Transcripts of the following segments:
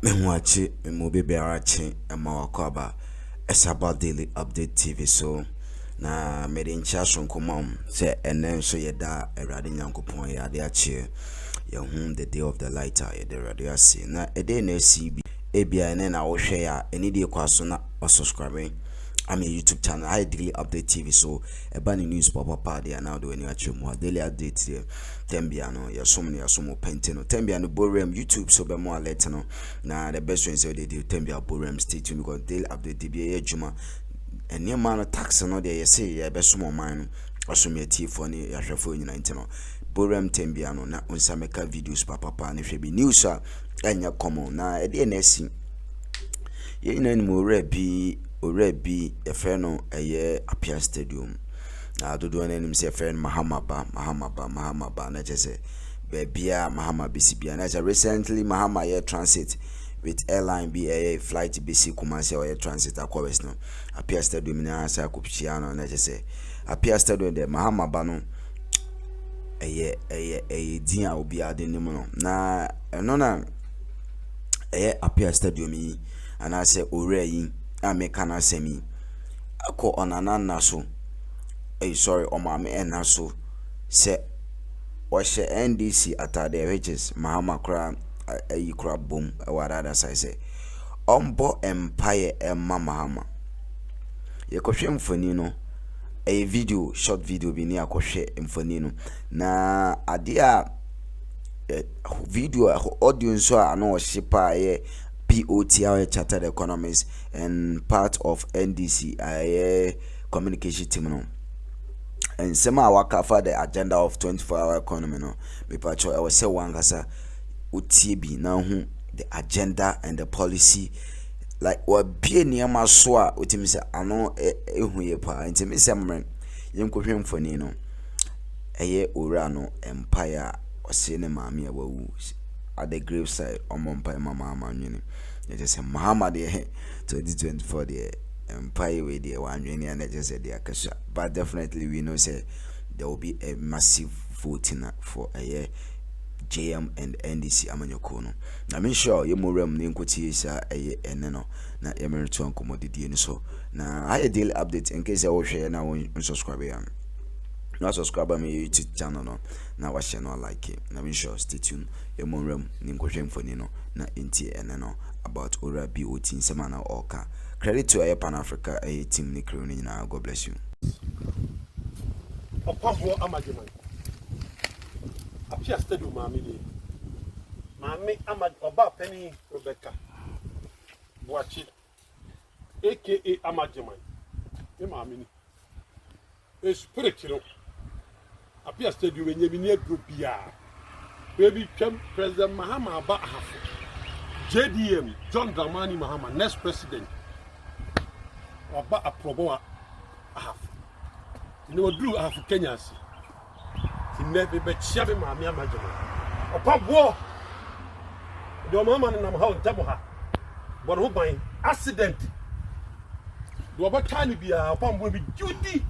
Menwachi Mobibi Arachi and Mawakwaba. It's about Daily Update TV. So na made in Chashon Kumam say and then so ye da a radin yankupon ya de achi your home the day of the lighter the radio see na a day no CB ABI and then I will share any day kwasona or subscribing. I'm a YouTube channel, I Daily Update TV. So a bunny news pop up party and now doing your more daily update here. Tembiano, your so many sumo pentino, Tembiano Borem YouTube, so be more later no. Now the best ones they do Tembia Borem stay tuned because Daily Update DBA Juma and near man tax no there you say ya best more mine or some your tea for your phone in 19 Borem Tembiano na unsameka videos papa and if you be news and your common na a DNS ye no more be already a friend on a year appear stadium. Now to do an enemy say friend Mahama ba na just say baby Mahama BCB and as recently Mahama air transit with airline BA flight BC Kumasi or air transit aquabes no appear stadium na sa kupchiano na just say appear stadium de Mahama ba no a dia obi ade nim no na no na appear stadium yi and I say already American semi ako onanana so sorry omame ena so se washe NDC atade which is Mahama kra kra boom wadada sai say ombo empire emma Mahama ye kohwe mfoni no video short video bi ni akohwe mfoni no na ade a video audio so ano shipa ye POTR Chartered Economists and part of NDC communication team no. And sema waka for the agenda of 24-hour economy no. Me pacho I was say wangasa UTB now the agenda and the policy like what be niyama so a utimi say ano ehu ye pa ntimi say mren yem kohwe mfoni no ora no empire ose ne maami awu at the grave side omompa mama nwini they just say Mahama de 2024 the empire with the one nwini and they just say the akasha but definitely we know say there will be a massive voting for a JM and NDC amanyoko no na me sure ye morem ne nkoti sa eneno na ye mereto ankomodidi ni so na I daily update in case you share na unsubscribe ya no subscribe my YouTube channel no na wa share no like it na me sure stay tuned ye morem ne nkwohwe mfoni no na enti eneno about ora BOT semana oka credit to a Pan Africa a team ni crew ni na God bless you Opambo amajeman apia stadium mami amaj oba penny Rebecca Boachi aka amajeman e mami ni e spirit no apia stadium enye bi ne dropia baby twam president Mahama ba ahafo JDM John Dramani Mahama next president oba aprobo ahafo ni odru ahafo Kenya si never be chabe mami amajema opambo do mama na nam ha ntamo ha bo no ban accident do ba tani bia opambo bi judi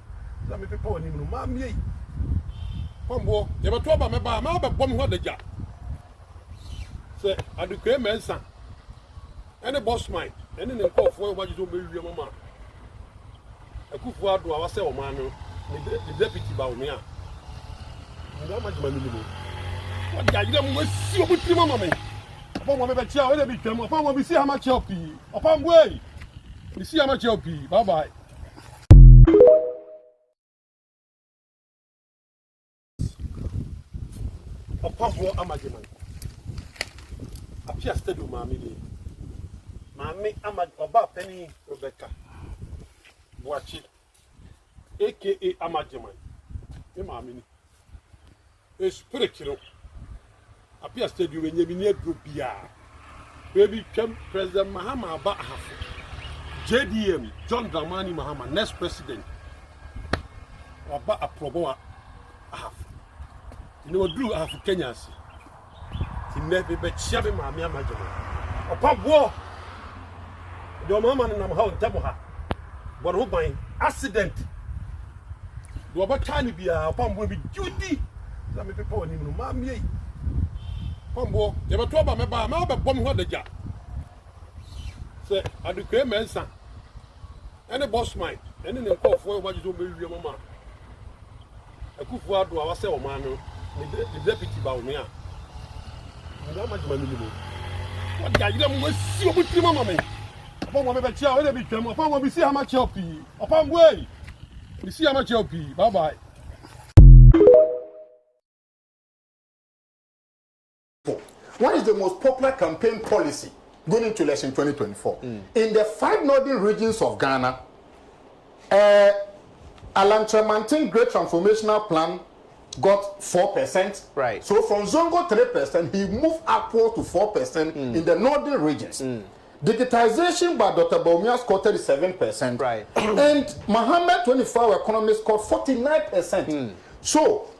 na me pepa oni no mami yi opambo ye ba to ba me ba ma ba bom ho daja se adukwe mensa ene boss mine ene ne nkofo ba jizo be wi mama akufu ado a wase o man no the deputy ba o me a ngama jimani ni what ya jira mo si o butri mama me opa mo me be tia o le bi twam opa mo bi si ha ma chia opi opa mo ei bi si ha ma chia opi bye bye opa mo amajimani apia stadium mami amaj oba penny Rebecca Boachi aka amajimani e mami ni a spirit no apia stadium enye bi ne dropia baby twam president Mahama ba ahafo JDM John Dramani Mahama next president oba aprobo ahafo ni odru ahafo Kenya si never be chabe mami amajema opambo do mama na nam ha ntamo ha bo no ban accident do ba tani bia opambo bi judi na me pepa oni no mami yi pombo ye ba to ba me ba ma ba bom ho daja say at the cream mensa. Any boss mind, any the call for what you do be your mama. I could forward to our cell man, the deputy Baumia. How much money you do? What guy you don't see what you mamma? Upon one of the child, every time, upon what we see how much help you. Upon way, we see how much help you. Bye bye. What is the most popular campaign policy going into election 2024? In the 5 northern regions of Ghana, Alan Tremantin Great Transformational Plan got 4%. Right. So from Zongo 3%, he moved upward to 4% in the northern regions. Digitization by Dr. Baumia scored 37%. Right. And Mahama 24-hour economy scored 49%. So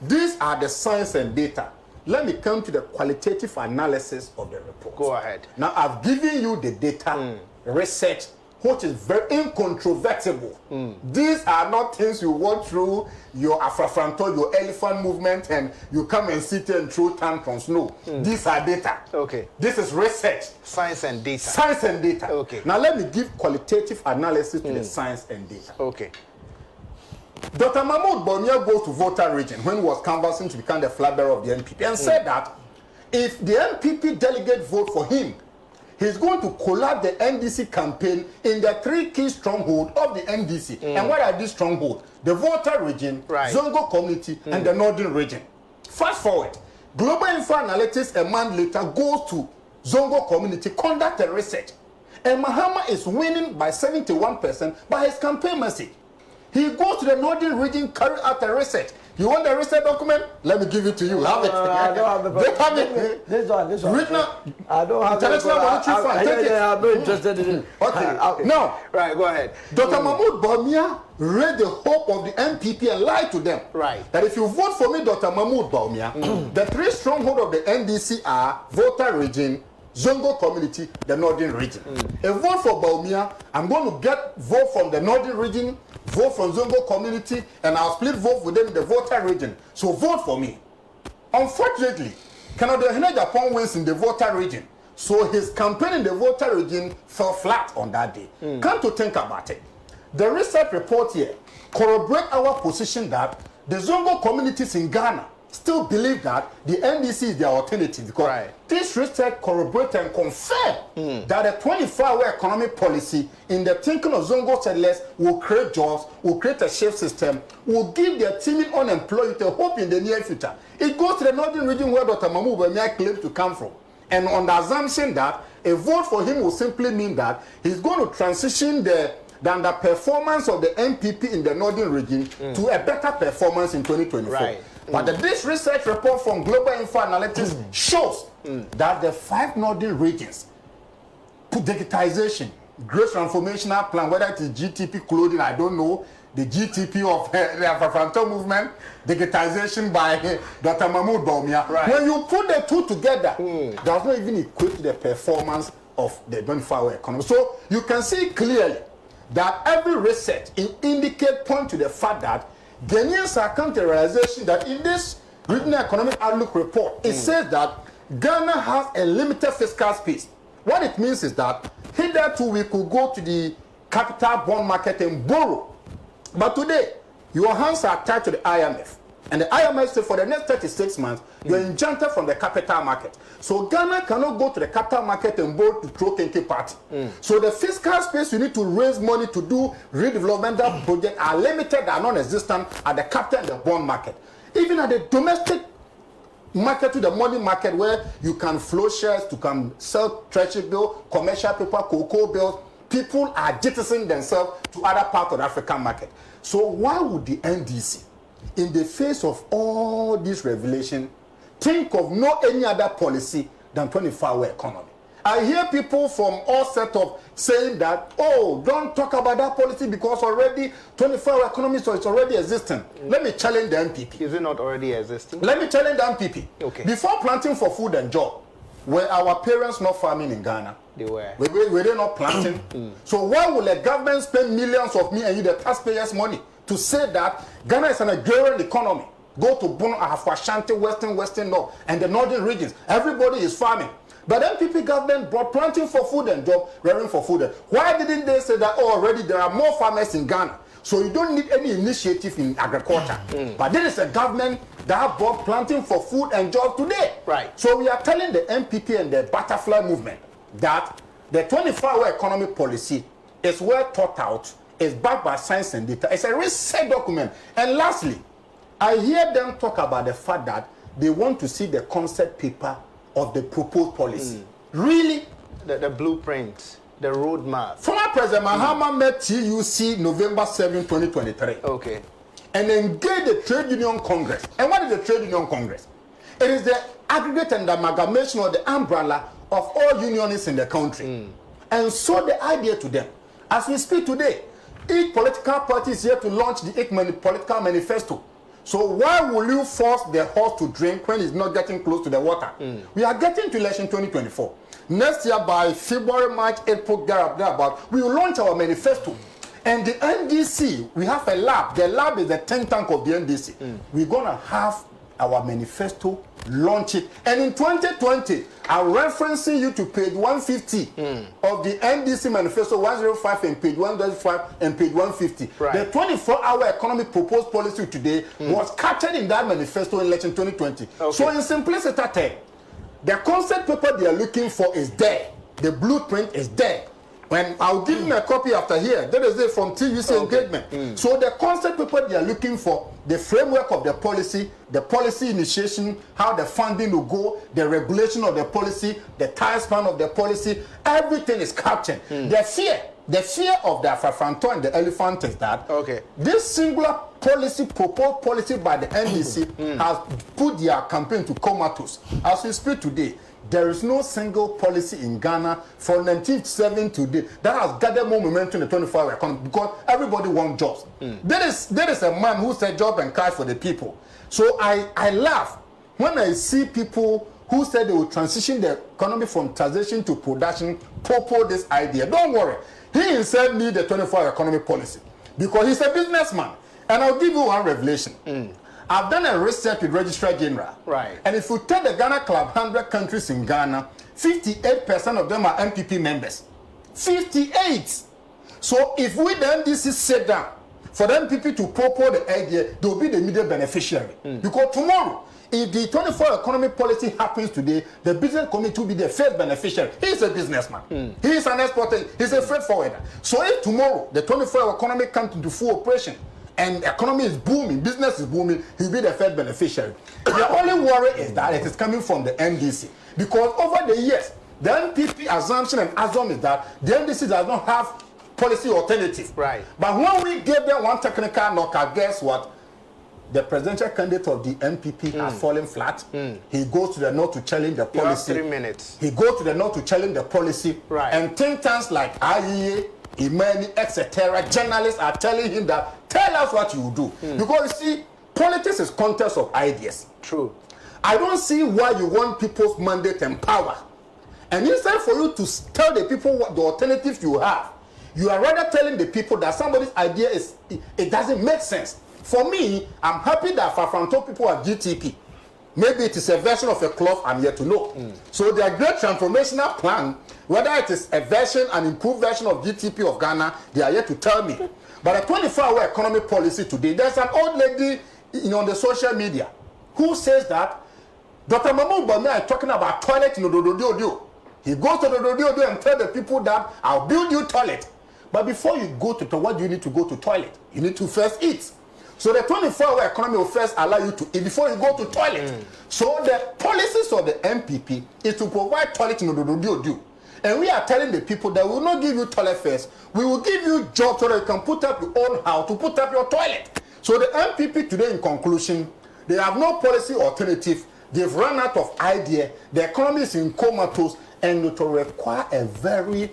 these are the science and data. Let me come to the qualitative analysis of the report. Go ahead. Now, I've given you the data, research, which is very incontrovertible. These are not things you walk through your Afrafranto, your elephant movement, and you come and sit and throw tantrums. No, these are data. Okay. This is research. Science and data. Science and data. Okay. Now, let me give qualitative analysis to the science and data. Okay. Dr. Mahmoud Bawumia goes to voter region when he was canvassing to become the flag bearer of the NPP and said that if the NPP delegate vote for him, he's going to collapse the NDC campaign in the 3 key strongholds of the NDC. And what are these strongholds? The voter region, Zongo community, and the northern region. Fast forward, Global Info Analytics a month later goes to Zongo community, conduct a research. And Mahama is winning by 71% by his campaign message. He goes to the northern region, carry out a research. You want the research document? Let me give it to you. Have it. I don't have the document. This one. Written. I don't have International Monetary Fund. Take it. I'm not interested in it. Okay. Now, Right, go ahead. Dr. Mahmoud Bawumia raised the hope of the NPP and lied to them. Right. That if you vote for me, Dr. Mahmoud Bawumia, the 3 strongholds of the NDC are voter region, Zongo community, the northern region. A vote for Bawumia, I'm going to get vote from the northern region, vote from Zongo community, and I'll split vote with them in the voter region. So vote for me. Unfortunately, Canada Japan wins in the voter region. So his campaign in the voter region fell flat on that day. Come to think about it. The research report here corroborates our position that the Zongo communities in Ghana still believe that the NDC is their alternative because this research corroborates and confirms that the 24-hour economic policy in the thinking of Zongo settlers will create jobs, will create a shift system, will give their teeming unemployed a hope in the near future. It goes to the northern region where Dr. Mahmoud Bawumia claims to come from. And on the assumption that a vote for him will simply mean that he's going to transition the underperformance of the NPP in the northern region to a better performance in 2024. But this research report from Global Info Analytics shows that the 5 northern regions put digitization, great transformational plan, whether it is GTP clothing, I don't know, the GTP of the Afrafranto movement, digitization by Dr. Mahmoud Bawumia. When you put the two together, does not even equate to the performance of the 24-hour economy. So you can see clearly that every research point to the fact that Ghanaians are come to the realization that in this Regional Economic Outlook report, it says that Ghana has a limited fiscal space. What it means is that hitherto we could go to the capital bond market and borrow. But today, your hands are tied to the IMF. And the IMF says for the next 36 months, you're enchanted from the capital market. So Ghana cannot go to the capital market and borrow to throw Kenke party. So the fiscal space you need to raise money to do redevelopmental projects are limited, are non-existent at the capital and the bond market. Even at the domestic market to the money market where you can flow shares, to come sell treasury bill, commercial paper, cocoa bills, people are jettisoning themselves to other parts of the African market. So why would the NDC, in the face of all this revelation, think of no any other policy than 24-hour economy? I hear people from all set of saying that, oh, don't talk about that policy because already 24-hour economy, so it's already existing. Let me challenge the MPP. Is it not already existing? Let me challenge the MPP. Okay. Before planting for food and job, were our parents not farming in Ghana? They were. Were they not planting? So why will a government spend millions of me and you, the taxpayers' money, to say that Ghana is an agrarian economy? Go to Bono, Ahafo Ashanti, Western North, and the northern regions. Everybody is farming. But then NPP government brought planting for food and job, rearing for food. Why didn't they say that, oh, already there are more farmers in Ghana, so you don't need any initiative in agriculture? But there is a government that brought planting for food and job today. Right. So we are telling the NPP and the butterfly movement that the 24-hour economic policy is well thought out, is backed by science and data. It's a research document. And lastly, I hear them talk about the fact that they want to see the concept paper of the proposed policy. Really? The blueprint, the roadmap. Former President Mahama met TUC November 7, 2023. Okay. And engaged the Trade Union Congress. And what is the Trade Union Congress? It is the aggregate and amalgamation or the umbrella of all unionists in the country. And so the idea to them. As we speak today, each political party is here to launch the political manifesto. So why will you force the horse to drink when it's not getting close to the water? We are getting to election 2024. Next year by February, March, April, thereabout, we will launch our manifesto. And the NDC, we have a lab. The lab is the think tank of the NDC. We're going to have our manifesto, launch it. And in 2020, I'm referencing you to page 150 of the NDC manifesto, 105 and page 105 and page 150. Right. The 24-hour economic proposed policy today was captured in that manifesto in election 2020. Okay. So in simplicity, the concept paper they are looking for is there. The blueprint is there. When I'll give them a copy after here, that is it from TUC engagement. So the concept paper they are looking for, the framework of the policy initiation, how the funding will go, the regulation of the policy, the time span of the policy, everything is captured. The fear of the Afrafanto and the elephant is that this singular policy, proposed policy by the NDC has put their campaign to comatose. As we speak today, there is no single policy in Ghana from 1970 today that has gathered more momentum in the 24-hour economy because everybody wants jobs. There is a man who said job and cash for the people. So I laugh when I see people who said they will transition the economy from transition to production, propose this idea. Don't worry. He himself needs the 24-hour economic policy because he's a businessman. And I'll give you one revelation. I've done a research with Registrar General. Right. And if you take the Ghana Club, 100 countries in Ghana, 58% of them are MPP members. 58! So if we then this is set down for the MPP to propose the idea, they will be the immediate beneficiary. Because tomorrow, if the 24 economic policy happens today, the business community will be the first beneficiary. He is a businessman. He is an exporter. He is a freight forwarder. So if tomorrow the 24 economy comes into full operation, and the economy is booming, business is booming, he'll be the first beneficiary. The only worry is that it is coming from the NDC. Because over the years, the NPP assumption and assumption is that the NDC does not have policy alternative. Right. But when we gave them one technical knockout, guess what? The presidential candidate of the NPP has fallen flat. He goes to the north to challenge the policy. You have 3 minutes. He goes to the north to challenge the policy. Right. And think tanks like IEA, Imani, etc., journalists are telling him that, tell us what you do. Because you see, politics is contest of ideas. True. I don't see why you want people's mandate and power. And instead for you to tell the people what the alternatives you have, you are rather telling the people that somebody's idea is, it doesn't make sense. For me, I'm happy that Fafranto people are GTP. Maybe it is a version of a cloth, I'm yet to know. So their great transformational plan, whether it is a version, an improved version of GTP of Ghana, they are yet to tell me. But a 24-hour economic policy today, there's an old lady on the social media who says that Dr. Mahmoud Bamia is talking about toilet in Odododio. He goes to Odododio and tells the people that I'll build you toilet. But before you go to toilet, what do you need to go to toilet? You need to first eat. So the 24-hour economy will first allow you to eat before you go to toilet. So the policies of the MPP is to provide toilet in Odododio. And we are telling the people that we will not give you toilet first. We will give you jobs so that you can put up your own house to put up your toilet. So the MPP today, in conclusion, they have no policy alternative. They've run out of idea. The economy is in comatose, and it will require a very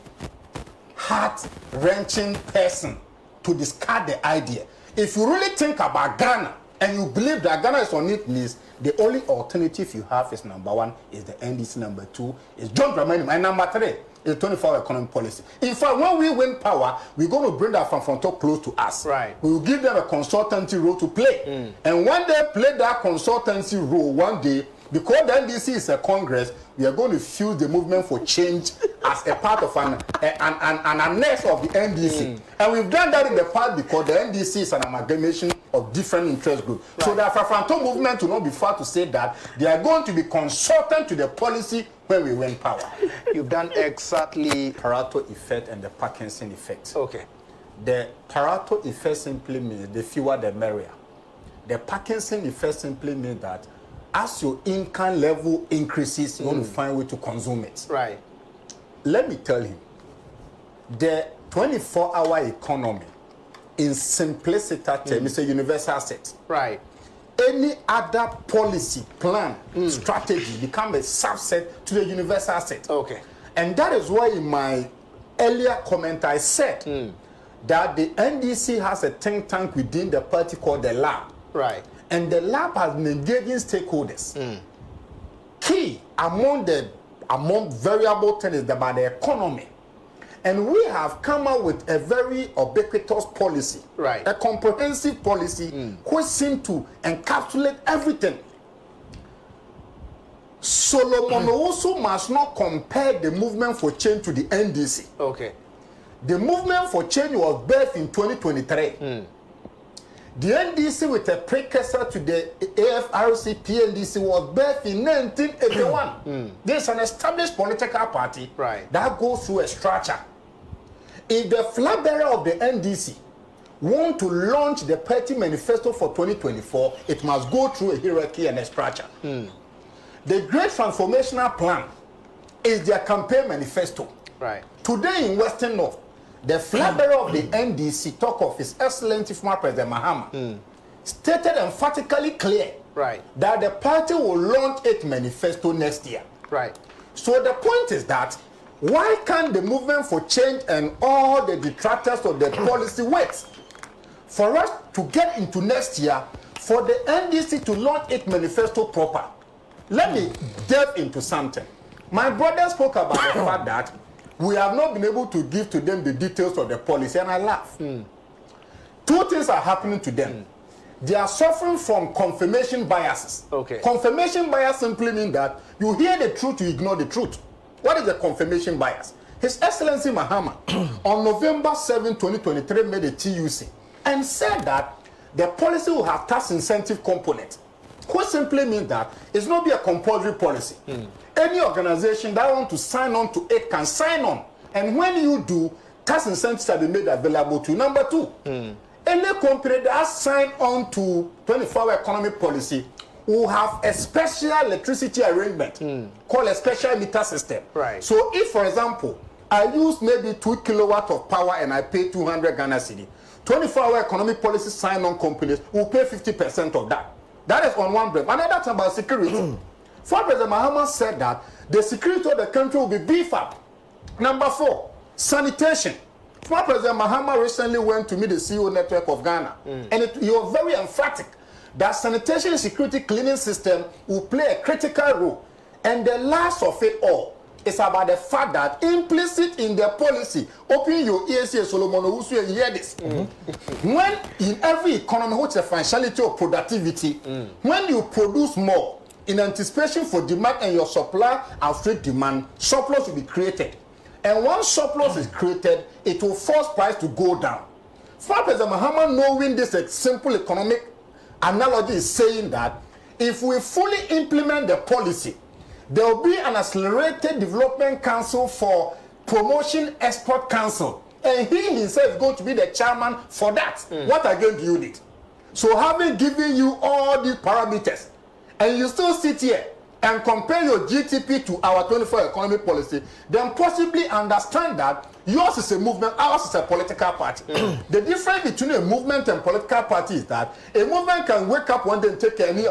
heart-wrenching person to discard the idea. If you really think about Ghana and you believe that Ghana is on its knees, the only alternative you have is number one is the NDC, number two is John Dramani, and number three is 24-hour economic policy. In fact, when we win power, we're going to bring that from top close to us. Right. We will give them a consultancy role to play. And when they play that consultancy role, one day because the NDC is a Congress, we are going to fuse the movement for change as a part of an annex of the NDC. And we've done that in the past because the NDC is an amalgamation of different interest groups. Right. So the Afro-Fanto movement will not be far to say that they are going to be consultant to the policy when we win power. You've done exactly Pareto effect and the Parkinson effect. Okay. The Pareto effect simply means the fewer the merrier. The Parkinson effect simply means that as your income level increases, you're going to find a way to consume it. Right. Let me tell you, the 24-hour economy, in simplicity terms, is a universal asset. Right. Any other policy, plan, strategy become a subset to the universal asset. Okay. And that is why in my earlier comment I said that the NDC has a think tank within the party called the Lab. Right. And the Lab has been engaging stakeholders. Key among variable things is about the economy. And we have come up with a very ubiquitous policy, right, a comprehensive policy which seems to encapsulate everything. Solomon also must not compare the movement for change to the NDC. Okay. The movement for change was birthed in 2023. The NDC, with a precursor to the AFRC PNDC, was birthed in 1981. There's an established political party that goes through a structure. If the flag bearer of the NDC want to launch the party manifesto for 2024, it must go through a hierarchy and a structure. The Great Transformational Plan is their campaign manifesto. Right. Today in Western North, the flag bearer of the NDC, talk of His Excellency former President Mahama, stated emphatically clear that the party will launch its manifesto next year. Right. So the point is that why can't the movement for change and all the detractors of the policy wait for us to get into next year for the NDC to launch its manifesto proper? Let me delve into something. My brother spoke about the fact that we have not been able to give to them the details of the policy, and I laugh. Two things are happening to them. They are suffering from confirmation biases. Okay. Confirmation bias simply means that you hear the truth, you ignore the truth. What is the confirmation bias? His Excellency Mahama, on November 7, 2023, made a TUC and said that the policy will have tax incentive component, which simply means that it's not be a compulsory policy. Any organization that want to sign on to it can sign on. And when you do, tax incentives shall be made available to you. Number two, any company that sign on to 24-hour economic policy will have a special electricity arrangement called a special meter system. Right. So if, for example, I use maybe 2 kilowatts of power and I pay 200 Ghana cedi, 24-hour economic policy sign-on companies will pay 50% of that. That is on one breath. Another thing about security. Former President Mahama said that the security of the country will be beefed up. Number 4, sanitation. Former President Mahama recently went to meet the CEO network of Ghana, and he was very emphatic that sanitation and security cleaning system will play a critical role. And the last of it all is about the fact that implicit in the policy, open your ears here, Solomon Owusu, and hear this. When in every economy, which is a functionality of productivity, when you produce more in anticipation for demand and your supply outstrip demand, surplus will be created. And once surplus is created, it will force price to go down. Former President Mahama, knowing this simple economic analogy, is saying that if we fully implement the policy, there will be an accelerated development council for promotion export council, and he himself is going to be the chairman for that. What again do you need? So having given you all these parameters, and you still sit here and compare your GTP to our 24 economic policy, then possibly understand that yours is a movement, ours is a political party. The difference between a movement and political party is that a movement can wake up one day and take any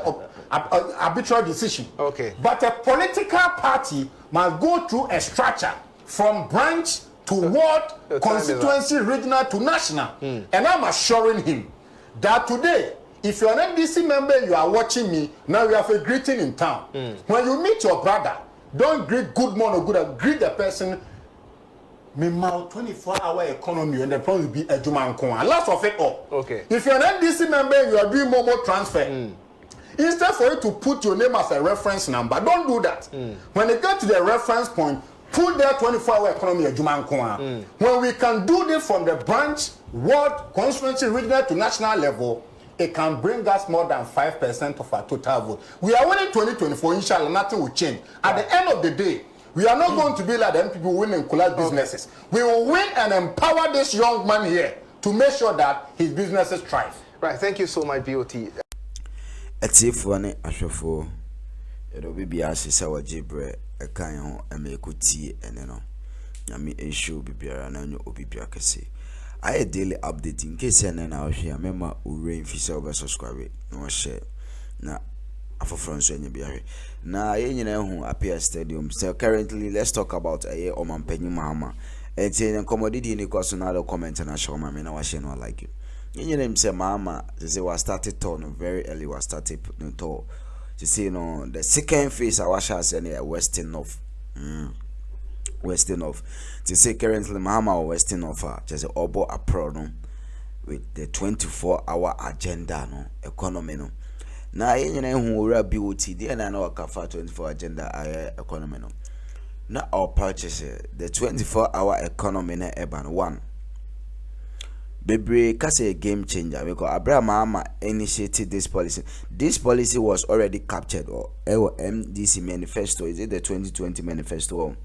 arbitrary decision. Okay. But a political party must go through a structure from branch to ward, constituency, regional to national. And I'm assuring him that today, if you're an NDC member and you are watching me, now we have a greeting in town. When you meet your brother, don't greet good morning or good, greet the person. Me 24-hour economy and the problem will be a Juman Kwan. Last of it all. Okay. If you're an NDC member and you are doing more transfer, Instead for you to put your name as a reference number, don't do that. When they get to the reference point, put their 24-hour economy at Juman. When we can do this from the branch, ward, constituency, regional to national level, it can bring us more than 5% of our total vote. We are winning 2024, inshallah, nothing will change. At the end of the day, we are not going to be like them people winning collect businesses. We will win and empower this young man here to make sure that his businesses thrive. Right, thank you so much, BOT. Etifu ne ahwefo edo bibia hyehyɛ wa gibre ekan ho emekuti ene no nyame enshow bibiara na nyo obibia kese aye daily update in case ene na ohwe amema ure mfise obe subscribe no share na afoforo nso enye biare na ye nyina hu appear stadium. So currently let's talk about aye omampanyi Mahama enti nkomodidi ni kwaso na the comment na show ma me na wa share no like it. You know, say Mahama, they was started turn very early, was started no tour. You see, you know, the second phase I was saying Western North. Western North. To say currently Mahama or Western North, just a obo apron with the 24-hour agenda no economy no. Now you know who will BOT, then I know a cafe 24 agenda economy no. Now our purchase the 24-hour economy na urban one. Bebre kasi a game changer because Abraham Mahama initiated this policy. This policy was already captured or MDC manifesto. Is it the 2020 manifesto?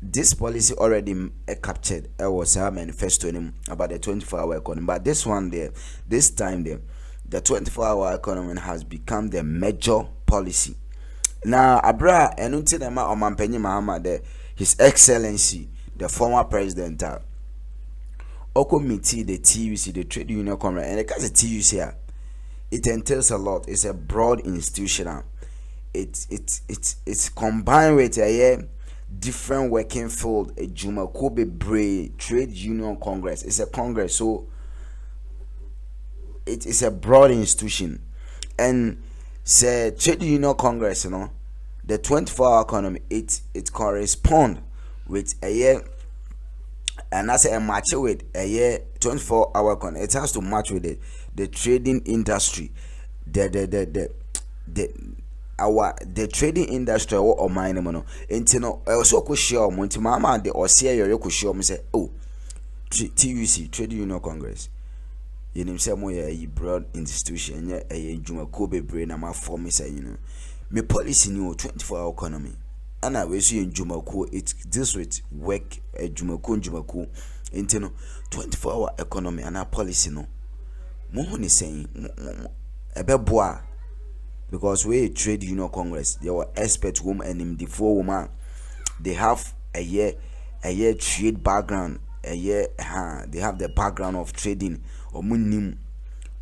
This policy already captured. Was our manifesto about the 24-hour economy. But this one there, this time there, the 24-hour economy has become the major policy. Now Abraham enunti na ma omampanyi Mahama there, His Excellency, the former president. Committee, the TUC, the Trade Union Congress, and because the TUC here, it entails a lot. It's a broad institution. It's combined with a different working field. A Juma Kobe Bray Trade Union Congress. It's a congress, so it is a broad institution. And say Trade Union Congress, you know, the 24-hour economy. It corresponds with a year. And as a match with a year 24-hour con, it has to match with the trading industry, the trading industry or mining mono. Intino also could show Monty Mama the or see your show me say, oh, TUC Trade Union Congress. You know, some way a broad institution, a Juma Kobe brain, I'm a form, you know, me policy new 24-hour economy. And I will see in Jumako, it deals with work, Jumako, into 24-hour economy and our policy. No, Mohon is saying, Ebeboa, because we Trade Union Congress, they were expert woman and in the 4 woman, they have a year trade background, they have the background of trading or minim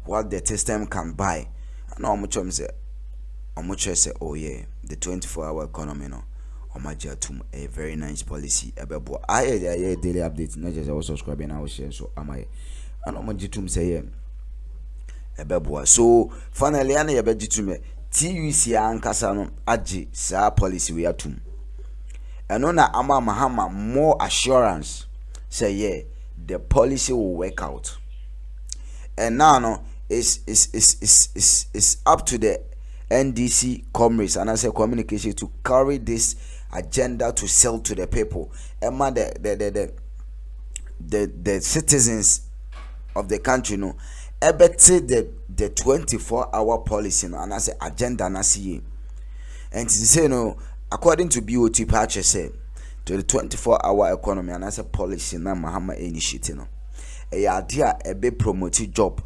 what the system can buy. And how much say, oh yeah, the 24-hour economy, no. A very nice policy. I daily update. Not just I was subscribing. I was share. So am I? And Omajitum say so finally, I never to me. TUC Ankasano Aji sa policy we are to. And on Ama Mahama more assurance. Say yeah, the policy will work out. And now no, it's up to the NDC comrades and as a communication to carry this agenda to sell to the people. Emma the citizens of the country no ebete the 24-hour policy no and as a agenda na see. And to say no according to BOT patch say to the 24-hour economy and as a policy na Mahama initiative no. A idea a be promote job.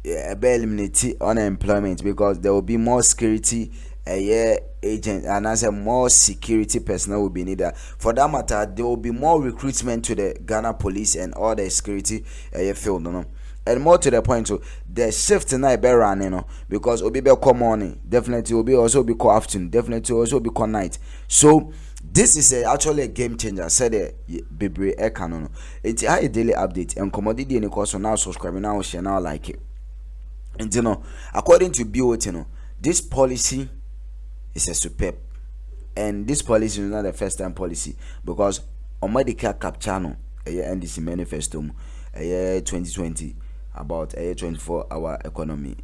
Eliminate unemployment because there will be more security agent and as a more security personnel will be needed. For that matter, there will be more recruitment to the Ghana police and all the security field, no? And more to the point, so the shift now be running, no? Because will be call morning, definitely will be also be call afternoon, definitely also be call night. So this is actually a game changer. Said Bebre Ekano. It's a daily update and commodity any course now subscribe now share now like it. And you know, according to BOT, you know, this policy is a superb, and this policy is not the first time policy because on medical capture no, NDC manifesto, 2020 about a 24-hour economy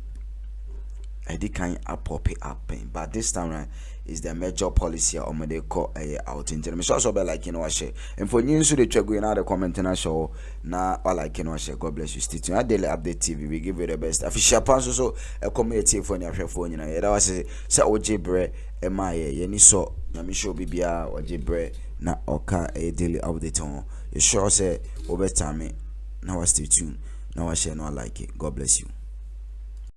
I did kind of pop it up, but this time around is the major policy or they call out in terms so be like what share. And for you so the check going out the comment and show now all like what share. God bless you. Stay tuned at Daily Update TV. We give you the best. Official pass so a community for your phone, that was say OJ bre my ye so nyame show bibia OJ bre na oka a Daily Update on. You sure say over time now stay tuned. Now I share not like it. God bless you.